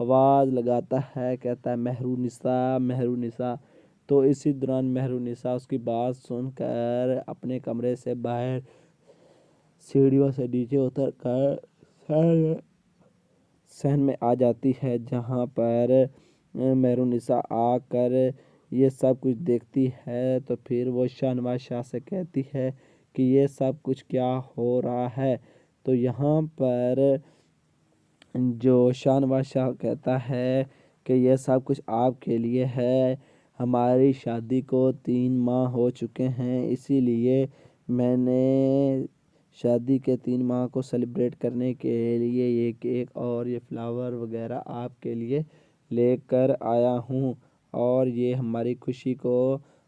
آواز لگاتا ہے، کہتا ہے مہرونسا مہرونسا۔ تو اسی دوران مہرونسا اس کی بات سن کر اپنے کمرے سے باہر سیڑھیوں سے نیچے اتر کر صحن میں آ جاتی ہے، جہاں پر مہرونسا آ کر یہ سب کچھ دیکھتی ہے تو پھر وہ شاہ نواز شاہ سے کہتی ہے کہ یہ سب کچھ کیا ہو رہا ہے۔ تو یہاں پر جو شاہ نواز شاہ کہتا ہے کہ یہ سب کچھ آپ کے لیے ہے، ہماری شادی کو 3 ماہ ہو چکے ہیں، اسی لیے میں نے شادی کے 3 ماہ کو سیلیبریٹ کرنے کے لیے یہ کیک اور یہ فلاور وغیرہ آپ کے لیے لے کر آیا ہوں، اور یہ ہماری خوشی کو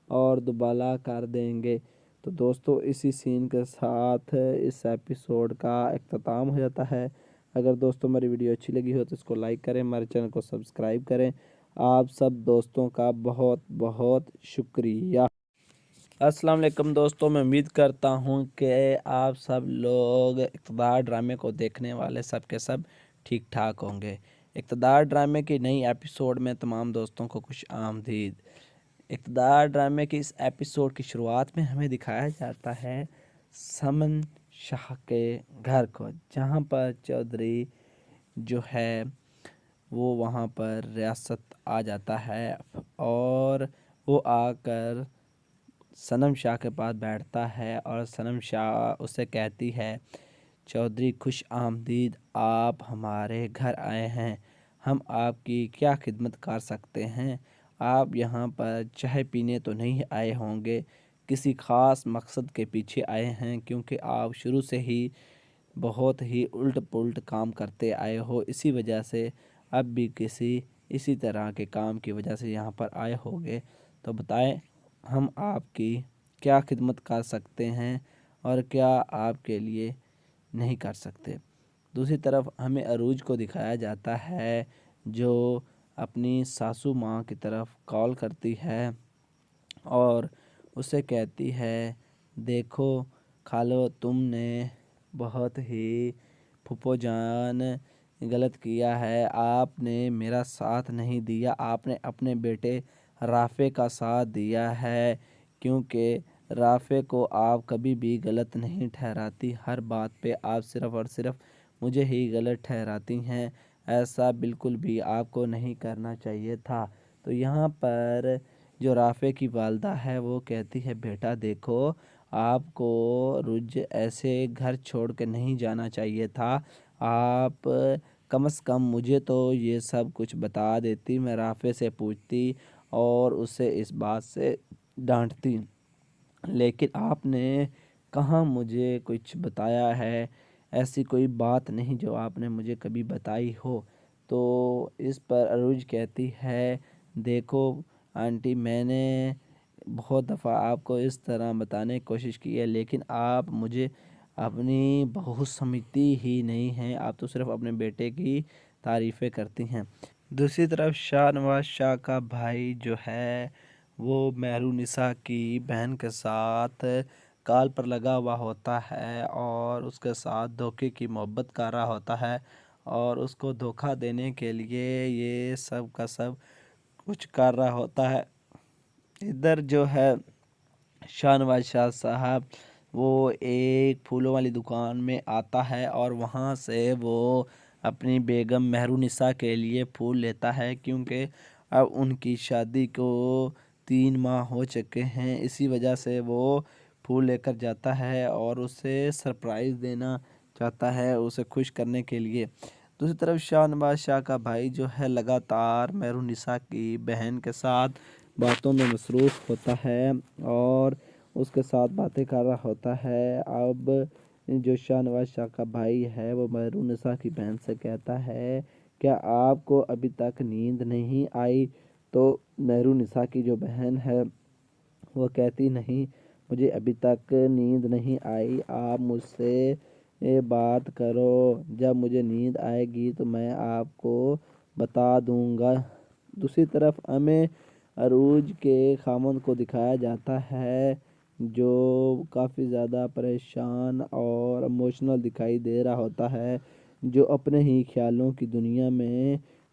اور دوبالا کر دیں گے۔ تو دوستو اسی سین کے ساتھ اس ایپیسوڈ کا اختتام ہو جاتا ہے۔ اگر دوستوں میری ویڈیو اچھی لگی ہو تو اس کو لائک کریں، ہمارے چینل کو سبسکرائب کریں۔ آپ سب دوستوں کا بہت بہت شکریہ۔ السلام علیکم دوستوں، میں امید کرتا ہوں کہ آپ سب لوگ اقتدار ڈرامے کو دیکھنے والے سب کے سب ٹھیک ٹھاک ہوں گے۔ اقتدار ڈرامے کی نئی ایپیسوڈ میں تمام دوستوں کو خوش آمدید۔ اقتدار ڈرامے کی اس ایپیسوڈ کی شروعات میں ہمیں دکھایا جاتا ہے سمن شاہ کے گھر کو، جہاں پر چودھری جو ہے وہ وہاں پر ریاست آ جاتا ہے، اور وہ آ کر صنم شاہ کے پاس بیٹھتا ہے اور صنم شاہ اسے کہتی ہے چودھری خوش آمدید، آپ ہمارے گھر آئے ہیں، ہم آپ کی کیا خدمت کر سکتے ہیں؟ آپ یہاں پر چائے پینے تو نہیں آئے ہوں گے، کسی خاص مقصد کے پیچھے آئے ہیں، کیونکہ آپ شروع سے ہی بہت ہی الٹ پلٹ کام کرتے آئے ہو، اسی وجہ سے اب بھی اسی طرح کے کام کی وجہ سے یہاں پر آئے ہوگے۔ تو بتائیں ہم آپ کی کیا خدمت کر سکتے ہیں اور کیا آپ کے لیے نہیں کر سکتے۔ دوسری طرف ہمیں عروج کو دکھایا جاتا ہے جو اپنی ساسو ماں کی طرف کال کرتی ہے اور اسے کہتی ہے دیکھو خالو، تم نے بہت ہی پھپھو جان غلط کیا ہے، آپ نے میرا ساتھ نہیں دیا، آپ نے اپنے بیٹے رافع کا ساتھ دیا ہے، کیونکہ رافع کو آپ کبھی بھی غلط نہیں ٹھہراتی، ہر بات پہ آپ صرف اور صرف مجھے ہی غلط ٹھہراتی ہیں، ایسا بالکل بھی آپ کو نہیں کرنا چاہیے تھا۔ تو یہاں پر جو رافع کی والدہ ہے وہ کہتی ہے بیٹا دیکھو، آپ کو رج ایسے گھر چھوڑ کے نہیں جانا چاہیے تھا، آپ کم از کم مجھے تو یہ سب کچھ بتا دیتی، میں رافع سے پوچھتی اور اسے اس بات سے ڈانٹتی، لیکن آپ نے کہاں مجھے کچھ بتایا ہے، ایسی کوئی بات نہیں جو آپ نے مجھے کبھی بتائی ہو۔ تو اس پر عروج کہتی ہے دیکھو آنٹی، میں نے بہت دفعہ آپ کو اس طرح بتانے کی کوشش کی ہے، لیکن آپ مجھے اپنی بہو سمجھتی ہی نہیں ہیں، آپ تو صرف اپنے بیٹے کی تعریفیں کرتی ہیں۔ دوسری طرف شاہ نواز شاہ کا بھائی جو ہے وہ مہرونسا کی بہن کے ساتھ کال پر لگا ہوا ہوتا ہے اور اس کے ساتھ دھوکے کی محبت کر رہا ہوتا ہے، اور اس کو دھوکہ دینے کے لیے یہ سب کا سب کچھ کر رہا ہوتا ہے۔ ادھر جو ہے شاہ نواز شاہ صاحب وہ ایک پھولوں والی دکان میں آتا ہے اور وہاں سے وہ اپنی بیگم مہرونسا کے لیے پھول لیتا ہے، کیونکہ اب ان کی شادی کو 3 ماہ ہو چکے ہیں، اسی وجہ سے وہ پھول لے کر جاتا ہے اور اسے سرپرائز دینا چاہتا ہے، اسے خوش کرنے کے لیے۔ دوسری طرف شاہ نواز شاہ کا بھائی جو ہے لگاتار مہرونسا کی بہن کے ساتھ باتوں میں مصروف ہوتا ہے اور اس کے ساتھ باتیں کر رہا ہوتا ہے۔ اب جو شاہ نواز شاہ کا بھائی ہے وہ مہرونسا کی بہن سے کہتا ہے کیا آپ کو ابھی تک نیند نہیں آئی؟ تو مہرونسا کی جو بہن ہے وہ کہتی نہیں، مجھے ابھی تک نیند نہیں آئی، آپ مجھ سے بات کرو، جب مجھے نیند آئے گی تو میں آپ کو بتا دوں گا۔ دوسری طرف ہمیں عروج کے خامند کو دکھایا جاتا ہے جو کافی زیادہ پریشان اور ایموشنل دکھائی دے رہا ہوتا ہے، جو اپنے ہی خیالوں کی دنیا میں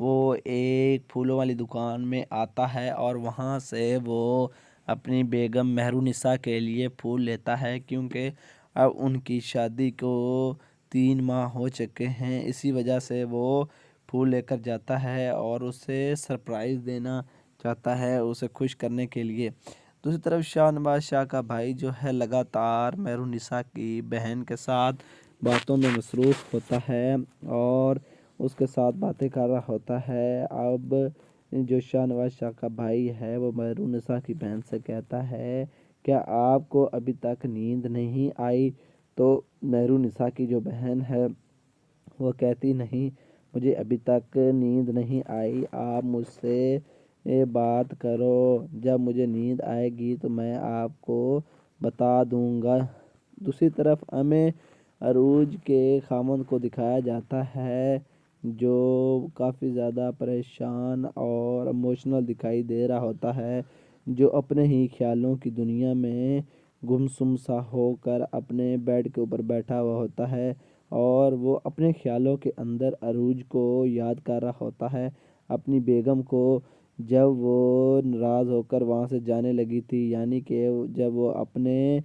وہ ایک پھولوں والی دکان میں آتا ہے اور وہاں سے وہ اپنی بیگم مہرونسا کے لیے پھول لیتا ہے، کیونکہ اب ان کی شادی کو 3 ماہ ہو چکے ہیں۔ اسی وجہ سے وہ پھول لے کر جاتا ہے اور اسے سرپرائز دینا چاہتا ہے، اسے خوش کرنے کے لیے۔ دوسری طرف شاہ نواز شاہ کا بھائی جو ہے لگاتار مہرونسا کی بہن کے ساتھ باتوں میں مصروف ہوتا ہے اور اس کے ساتھ باتیں کر رہا ہوتا ہے۔ اب جو شاہ نواز شاہ کا بھائی ہے وہ مہرونسا کی بہن سے کہتا ہے، کیا آپ کو ابھی تک نیند نہیں آئی؟ تو مہرونسا کی جو بہن ہے وہ کہتی، نہیں مجھے ابھی تک نیند نہیں آئی، آپ مجھ سے بات کرو، جب مجھے نیند آئے گی تو میں آپ کو بتا دوں گا۔ دوسری طرف ہمیں عروج کے خامند کو دکھایا جاتا ہے جو کافی زیادہ پریشان اور ایموشنل دکھائی دے رہا ہوتا ہے، جو اپنے ہی خیالوں کی دنیا میں گمسم سا ہو کر اپنے بیڈ کے اوپر بیٹھا ہوا ہوتا ہے اور وہ اپنے خیالوں کے اندر عروج کو یاد کر رہا ہوتا ہے، اپنی بیگم کو، جب وہ ناراض ہو کر وہاں سے جانے لگی تھی، یعنی کہ جب وہ اپنے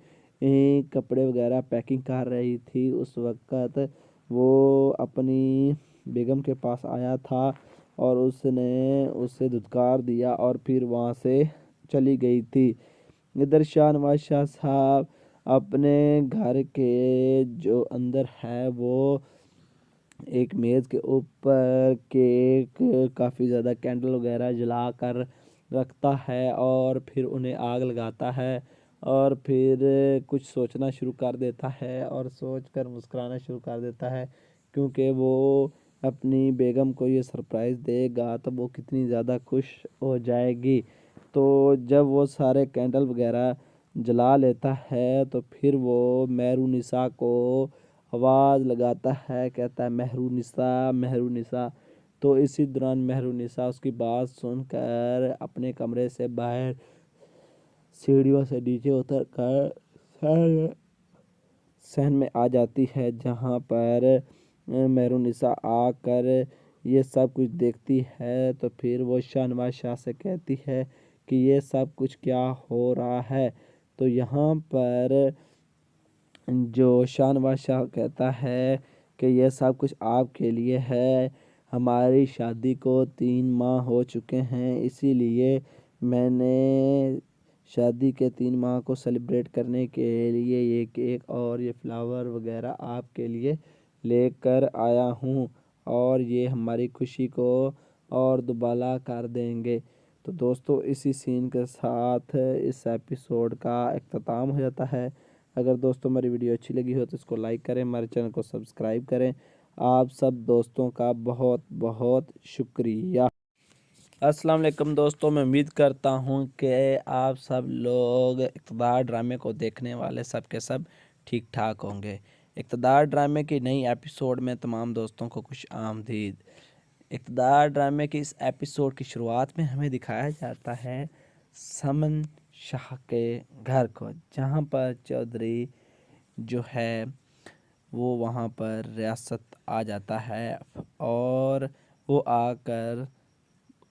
کپڑے وغیرہ پیکنگ کر رہی تھی، اس وقت وہ اپنی بیگم کے پاس آیا تھا اور اس نے اسے دھتکار دیا اور پھر وہاں سے چلی گئی تھی۔ ادھر شاہ نواز شاہ صاحب اپنے گھر کے جو اندر ہے وہ ایک میز کے اوپر کیک، کافی زیادہ کینڈل وغیرہ جلا کر رکھتا ہے اور پھر انہیں آگ لگاتا ہے اور پھر کچھ سوچنا شروع کر دیتا ہے اور سوچ کر مسکرانا شروع کر دیتا ہے، کیونکہ وہ اپنی بیگم کو یہ سرپرائز دے گا تو وہ کتنی زیادہ خوش ہو جائے گی۔ تو جب وہ سارے کینڈل وغیرہ جلا لیتا ہے تو پھر وہ مہرونسا کو آواز لگاتا ہے، کہتا ہے مہرونسا مہرونسا۔ تو اسی دوران مہرونسا اس کی بات سن کر اپنے کمرے سے باہر سیڑھیوں سے نیچے اتر کر صحن میں آ جاتی ہے، جہاں پر مہرونسا آ کر یہ سب کچھ دیکھتی ہے تو پھر وہ شاہ نواز شاہ سے کہتی ہے کہ یہ سب کچھ کیا ہو رہا ہے۔ تو یہاں پر جو شاہ نواز شاہ کہتا ہے کہ یہ سب کچھ آپ کے لیے ہے، ہماری شادی کو 3 ماہ ہو چکے ہیں، اسی لیے میں نے شادی کے 3 ماہ کو سیلیبریٹ کرنے کے لیے یہ کیک اور یہ فلاور وغیرہ آپ کے لیے لے کر آیا ہوں اور یہ ہماری خوشی کو اور دوبالا کر دیں گے۔ تو دوستو اسی سین کے ساتھ اس ایپیسوڈ کا اختتام ہو جاتا ہے۔ اگر دوستوں میری ویڈیو اچھی لگی ہو تو اس کو لائک کریں، ہمارے چینل کو سبسکرائب کریں۔ آپ سب دوستوں کا بہت بہت شکریہ۔ السلام علیکم دوستوں، میں امید کرتا ہوں کہ آپ سب لوگ اقتدار ڈرامے کو دیکھنے والے سب کے سب ٹھیک ٹھاک ہوں گے۔ اقتدار ڈرامے کی نئی ایپیسوڈ میں تمام دوستوں کو خوش آمدید۔ اقتدار ڈرامے کی اس ایپیسوڈ کی شروعات میں ہمیں دکھایا جاتا ہے سمن شاہ کے گھر کو، جہاں پر چودھری جو ہے وہ وہاں پر ریاست آ جاتا ہے اور وہ آ کر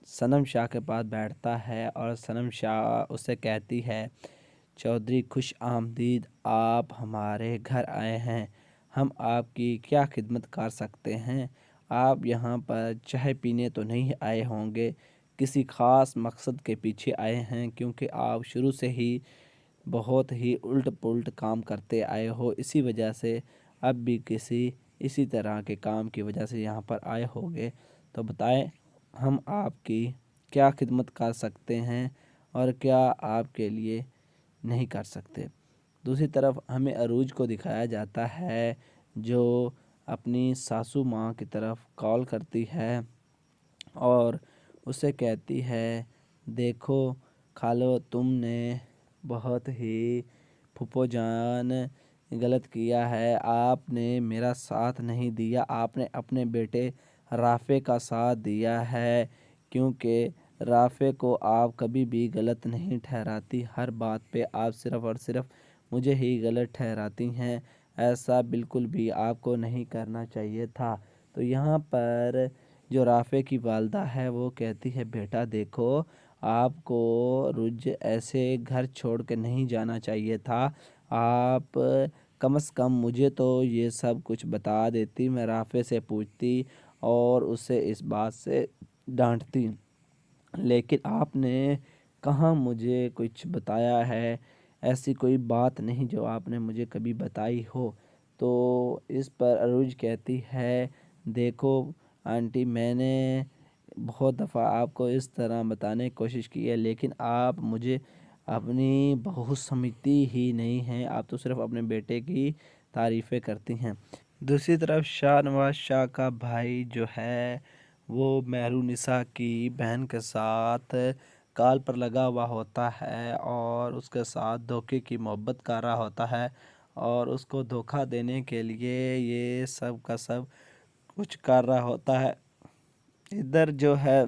صنم شاہ کے پاس بیٹھتا ہے اور صنم شاہ اسے کہتی ہے، چودھری خوش آمدید، آپ ہمارے گھر آئے ہیں، ہم آپ کی کیا خدمت کر سکتے ہیں؟ آپ یہاں پر چائے پینے تو نہیں آئے ہوں گے، کسی خاص مقصد کے پیچھے آئے ہیں، کیونکہ آپ شروع سے ہی بہت ہی الٹ پلٹ کام کرتے آئے ہو، اسی وجہ سے اب بھی کسی اسی طرح کے کام کی وجہ سے یہاں پر آئے ہوگے، تو بتائیں ہم آپ کی کیا خدمت کر سکتے ہیں اور کیا آپ کے لیے نہیں کر سکتے۔ دوسری طرف ہمیں عروج کو دکھایا جاتا ہے جو اپنی ساسو ماں کی طرف کال کرتی ہے اور اسے کہتی ہے، دیکھو خالو، تم نے بہت ہی پھپھو جان غلط کیا ہے، آپ نے میرا ساتھ نہیں دیا، آپ نے اپنے بیٹے رافع کا ساتھ دیا ہے، کیونکہ رافع کو آپ کبھی بھی غلط نہیں ٹھہراتی، ہر بات پہ آپ صرف اور صرف مجھے ہی غلط ٹھہراتی ہیں، ایسا بالکل بھی آپ کو نہیں کرنا چاہیے تھا۔ تو یہاں پر جو رافع کی والدہ ہے وہ کہتی ہے بیٹا دیکھو آپ کو رج ایسے گھر چھوڑ کے نہیں جانا چاہیے تھا، آپ کم از کم مجھے تو یہ سب کچھ بتا دیتی، میں رافع سے پوچھتی اور اسے اس بات سے ڈانٹتی، لیکن آپ نے کہاں مجھے کچھ بتایا ہے، ایسی کوئی بات نہیں جو آپ نے مجھے کبھی بتائی ہو۔ تو اس پر عروج کہتی ہے دیکھو آنٹی میں نے بہت دفعہ آپ کو اس طرح بتانے کی کوشش کی ہے، لیکن آپ مجھے اپنی بہو سمجھتی ہی نہیں ہیں، آپ تو صرف اپنے بیٹے کی تعریفیں کرتی ہیں۔ دوسری طرف شاہ نواز شاہ کا بھائی جو ہے وہ مہرونسا کی بہن کے ساتھ کال پر لگا ہوا ہوتا ہے اور اس کے ساتھ دھوکے کی محبت کر رہا ہوتا ہے، اور اس کو دھوکہ دینے کے لیے یہ سب کا سب کچھ کر رہا ہوتا ہے۔ ادھر جو ہے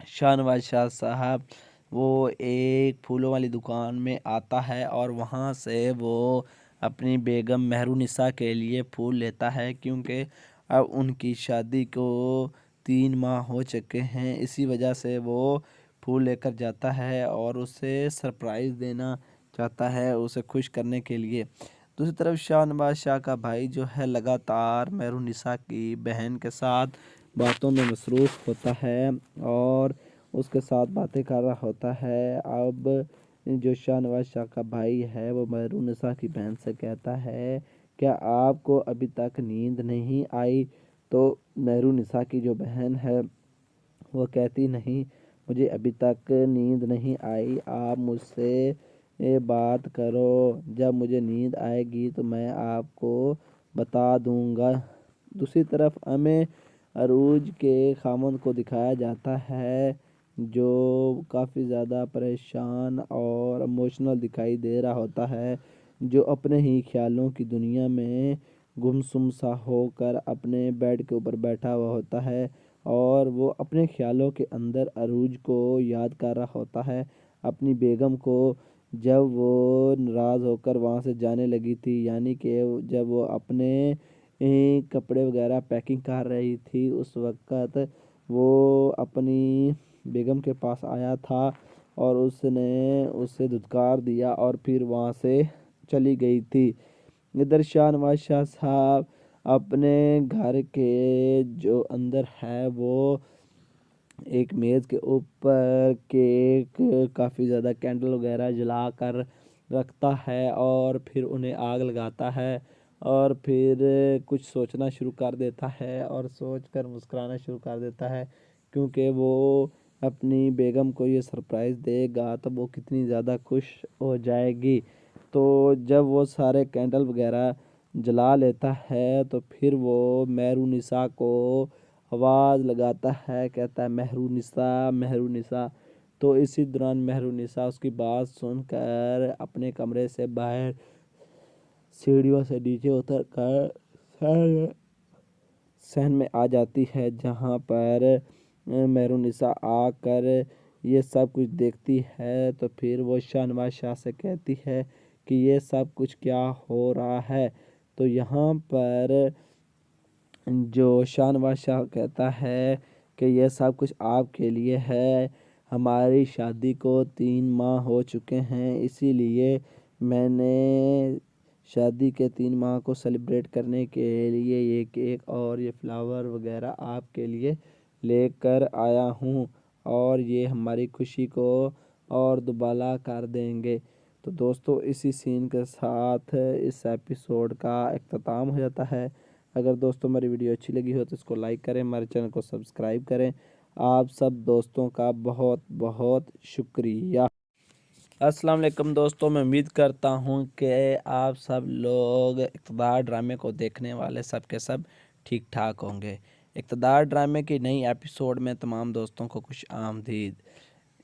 شاہ نواز شاہ صاحب وہ ایک پھولوں والی دکان میں آتا ہے اور وہاں سے وہ اپنی بیگم مہرونسا کے لیے پھول لیتا ہے، کیونکہ اب ان کی شادی کو 3 ماہ ہو چکے ہیں، اسی وجہ سے وہ پھول لے کر جاتا ہے اور اسے سرپرائز دینا چاہتا ہے، اسے خوش کرنے کے لیے۔ دوسری طرف شاہ نواز شاہ کا بھائی جو ہے لگاتار مہرونسا کی بہن کے ساتھ باتوں میں مصروف ہوتا ہے اور اس کے ساتھ باتیں کر رہا ہوتا ہے۔ اب جو شاہ نواز شاہ کا بھائی ہے وہ مہرونسا کی بہن سے کہتا ہے کیا آپ کو ابھی تک نیند نہیں آئی؟ تو مہرونسا کی جو بہن ہے وہ کہتی نہیں مجھے ابھی تک نیند نہیں آئی، آپ مجھ سے بات کرو، جب مجھے نیند آئے گی تو میں آپ کو بتا دوں گا۔ دوسری طرف ہمیں عروج کے خامند کو دکھایا جاتا ہے جو کافی زیادہ پریشان اور ایموشنل دکھائی دے رہا ہوتا ہے، جو اپنے ہی خیالوں کی دنیا میں گمسم سا ہو کر اپنے بیڈ کے اوپر بیٹھا ہوا ہوتا ہے اور وہ اپنے خیالوں کے اندر عروج کو یاد کر رہا ہوتا ہے، اپنی بیگم کو، جب وہ ناراض ہو کر وہاں سے جانے لگی تھی، یعنی کہ جب وہ اپنے کپڑے وغیرہ پیکنگ کر رہی تھی اس وقت وہ اپنی بیگم کے پاس آیا تھا اور اس نے اسے دھتکار دیا اور پھر وہاں سے چلی گئی تھی۔ ادھر شاہ نواز شاہ صاحب اپنے گھر کے جو اندر ہے وہ ایک میز کے اوپر کیک کافی زیادہ کینڈل وغیرہ جلا کر رکھتا ہے اور پھر انہیں آگ لگاتا ہے اور پھر کچھ سوچنا شروع کر دیتا ہے اور سوچ کر مسکرانا شروع کر دیتا ہے، کیونکہ وہ اپنی بیگم کو یہ سرپرائز دے گا تو وہ کتنی زیادہ خوش ہو جائے گی۔ تو جب وہ سارے کینڈل وغیرہ جلا لیتا ہے تو پھر وہ مہرونسا کو آواز لگاتا ہے، کہتا ہے مہرونسا مہرونسا۔ تو اسی دوران مہرونسا اس کی بات سن کر اپنے کمرے سے باہر سیڑھیوں سے نیچے اتر کر صحن میں آ جاتی ہے، جہاں پر مہرونسا آ کر یہ سب کچھ دیکھتی ہے تو پھر وہ شاہ نواز شاہ سے کہتی ہے کہ یہ سب کچھ کیا ہو رہا ہے۔ تو یہاں پر جو شاہ نواز شاہ کہتا ہے کہ یہ سب کچھ آپ کے لیے ہے، ہماری شادی کو 3 ماہ ہو چکے ہیں، اسی لیے میں نے شادی کے 3 ماہ کو سیلیبریٹ کرنے کے لیے یہ کیک اور یہ فلاور وغیرہ آپ کے لیے لے کر آیا ہوں اور یہ ہماری خوشی کو اور دوبالا کر دیں گے۔ تو دوستو اسی سین کے ساتھ اس ایپیسوڈ کا اختتام ہو جاتا ہے۔ اگر دوستوں ہماری ویڈیو اچھی لگی ہو تو اس کو لائک کریں، ہمارے چینل کو سبسکرائب کریں۔ آپ سب دوستوں کا بہت بہت شکریہ۔ السلام علیکم دوستوں، میں امید کرتا ہوں کہ آپ سب لوگ اقتدار ڈرامے کو دیکھنے والے سب کے سب ٹھیک ٹھاک ہوں گے۔ اقتدار ڈرامے کی نئی ایپیسوڈ میں تمام دوستوں کو خوش آمدید۔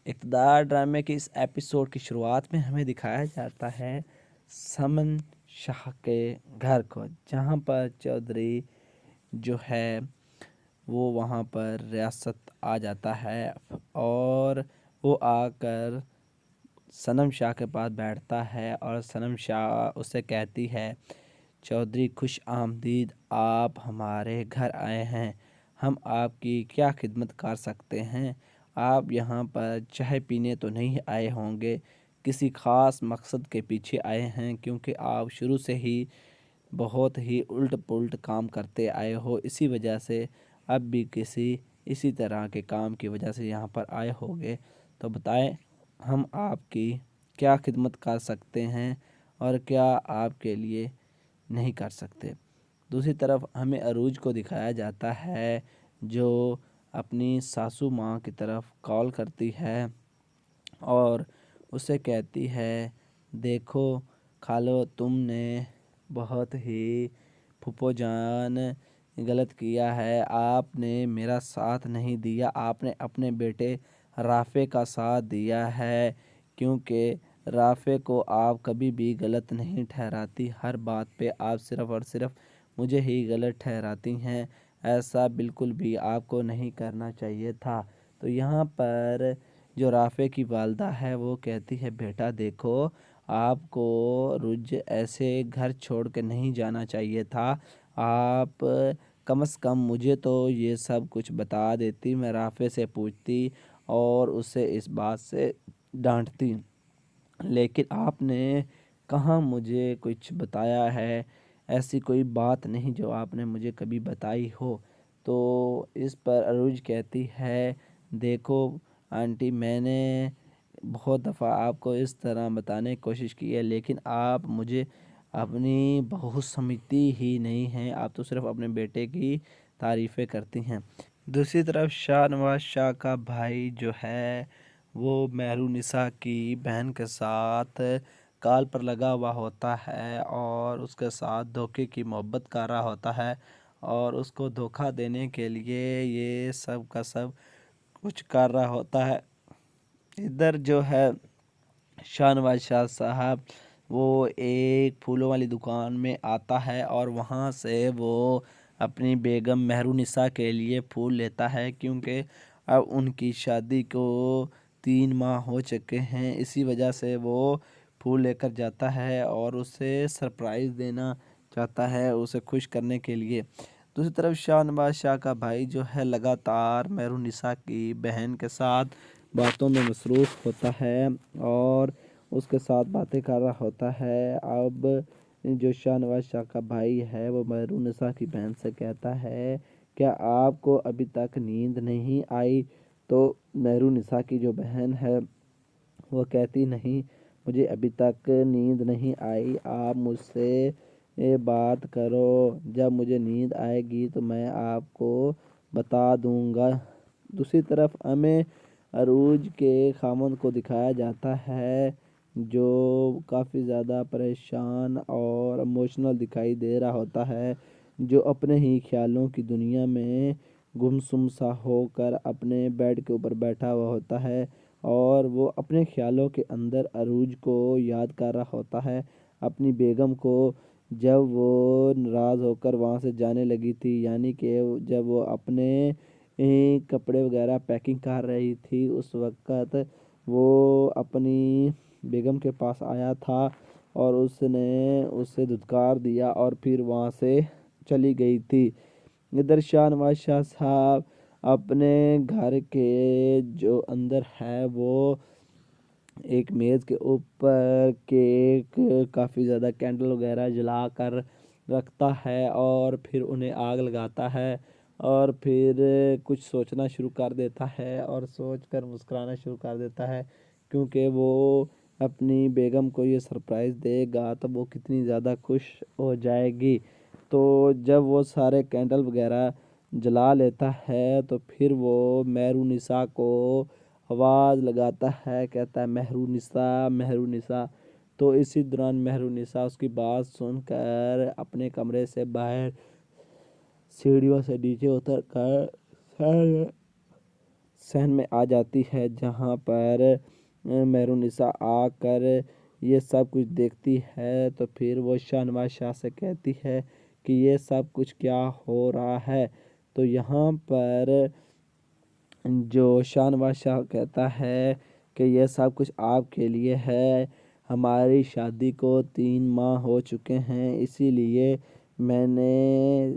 اقتدار ڈرامے کی اس ایپیسوڈ کی شروعات میں ہمیں دکھایا جاتا ہے سمن شاہ کے گھر کو، جہاں پر چودھری جو ہے وہ وہاں پر ریاست آ جاتا ہے اور وہ آ کر صنم شاہ کے پاس بیٹھتا ہے اور صنم شاہ اسے کہتی ہے چودھری خوش آمدید، آپ ہمارے گھر آئے ہیں، ہم آپ کی کیا خدمت کر سکتے ہیں؟ آپ یہاں پر چائے پینے تو نہیں آئے ہوں گے، کسی خاص مقصد کے پیچھے آئے ہیں، کیونکہ آپ شروع سے ہی بہت ہی الٹ پلٹ کام کرتے آئے ہو، اسی وجہ سے اب بھی اسی طرح کے کام کی وجہ سے یہاں پر آئے ہوگے۔ تو بتائیں ہم آپ کی کیا خدمت کر سکتے ہیں اور کیا آپ کے لیے نہیں کر سکتے۔ دوسری طرف ہمیں عروج کو دکھایا جاتا ہے جو اپنی ساسو ماں کی طرف کال کرتی ہے اور اسے کہتی ہے دیکھو خالو، تم نے بہت ہی پھپھو جان غلط کیا ہے، آپ نے میرا ساتھ نہیں دیا، آپ نے اپنے بیٹے رافع کا ساتھ دیا ہے، کیونکہ رافع کو آپ کبھی بھی غلط نہیں ٹھہراتی، ہر بات پہ آپ صرف اور صرف مجھے ہی غلط ٹھہراتی ہیں، ایسا بالکل بھی آپ کو نہیں کرنا چاہیے تھا۔ تو یہاں پر جو رافع کی والدہ ہے وہ کہتی ہے بیٹا دیکھو، آپ کو رج ایسے گھر چھوڑ کے نہیں جانا چاہیے تھا، آپ کم از کم مجھے تو یہ سب کچھ بتا دیتی، میں رافع سے پوچھتی اور اسے اس بات سے ڈانٹتی، لیکن آپ نے کہاں مجھے کچھ بتایا ہے، ایسی کوئی بات نہیں جو آپ نے مجھے کبھی بتائی ہو۔ تو اس پر عروج کہتی ہے دیکھو آنٹی، میں نے بہت دفعہ آپ کو اس طرح بتانے کی کوشش کی ہے، لیکن آپ مجھے اپنی بہو سمجھتی ہی نہیں ہیں، آپ تو صرف اپنے بیٹے کی تعریفیں کرتی ہیں۔ دوسری طرف شاہ نواز شاہ کا بھائی جو ہے وہ مہرونسا کی بہن کے ساتھ کال پر لگا ہوا ہوتا ہے اور اس کے ساتھ دھوکے کی محبت کر رہا ہوتا ہے، اور اس کو دھوکہ دینے کے لیے یہ سب کا سب کچھ کر رہا ہوتا ہے۔ ادھر جو ہے شاہ نواز شاہ صاحب وہ ایک پھولوں والی دکان میں آتا ہے اور وہاں سے وہ اپنی بیگم مہرونسا کے لیے پھول لیتا ہے، کیونکہ اب ان کی شادی کو 3 ماہ ہو چکے ہیں، اسی وجہ سے وہ پھول لے کر جاتا ہے اور اسے سرپرائز دینا چاہتا ہے، اسے خوش کرنے کے لیے۔ دوسری طرف شاہ نواز شاہ کا بھائی جو ہے لگاتار مہرونسا کی بہن کے ساتھ باتوں میں مصروف ہوتا ہے اور اس کے ساتھ باتیں کر رہا ہوتا ہے۔ اب جو شاہ نواز شاہ کا بھائی ہے وہ مہرونسا کی بہن سے کہتا ہے کیا آپ کو ابھی تک نیند نہیں آئی؟ تو مہرونسا کی جو بہن ہے وہ کہتی نہیں، مجھے ابھی تک نیند نہیں آئی، آپ مجھ سے بات کرو، جب مجھے نیند آئے گی تو میں آپ کو بتا دوں گا۔ دوسری طرف ہمیں عروج کے خاوند کو دکھایا جاتا ہے جو کافی زیادہ پریشان اور ایموشنل دکھائی دے رہا ہوتا ہے، جو اپنے ہی خیالوں کی دنیا میں گمسم سا ہو کر اپنے بیڈ کے اوپر بیٹھا ہوا ہوتا ہے اور وہ اپنے خیالوں کے اندر عروج کو یاد کر رہا ہوتا ہے، اپنی بیگم کو، جب وہ ناراض ہو کر وہاں سے جانے لگی تھی، یعنی کہ جب وہ اپنے کپڑے وغیرہ پیکنگ کر رہی تھی اس وقت وہ اپنی بیگم کے پاس آیا تھا اور اس نے اسے دھتکار دیا اور پھر وہاں سے چلی گئی تھی۔ ادھر شاہ نواز شاہ صاحب اپنے گھر کے جو اندر ہے وہ ایک میز کے اوپر کیک، کافی زیادہ کینڈل وغیرہ جلا کر رکھتا ہے اور پھر انہیں آگ لگاتا ہے اور پھر کچھ سوچنا شروع کر دیتا ہے اور سوچ کر مسکرانا شروع کر دیتا ہے، کیونکہ وہ اپنی بیگم کو یہ سرپرائز دے گا تو وہ کتنی زیادہ خوش ہو جائے گی۔ تو جب وہ سارے کینڈل وغیرہ جلا لیتا ہے تو پھر وہ مہرونسا کو آواز لگاتا ہے، کہتا ہے مہرونسا مہرونسا۔ تو اسی دوران مہرونسا اس کی بات سن کر اپنے کمرے سے باہر سیڑھیوں سے نیچے اتر کر صحن میں آ جاتی ہے، جہاں پر مہرونسا آ کر یہ سب کچھ دیکھتی ہے تو پھر وہ شاہ نواز شاہ سے کہتی ہے کہ یہ سب کچھ کیا ہو رہا ہے۔ تو یہاں پر جو شاہ نواز شاہ کہتا ہے کہ یہ سب کچھ آپ کے لیے ہے، ہماری شادی کو 3 ماہ ہو چکے ہیں، اسی لیے میں نے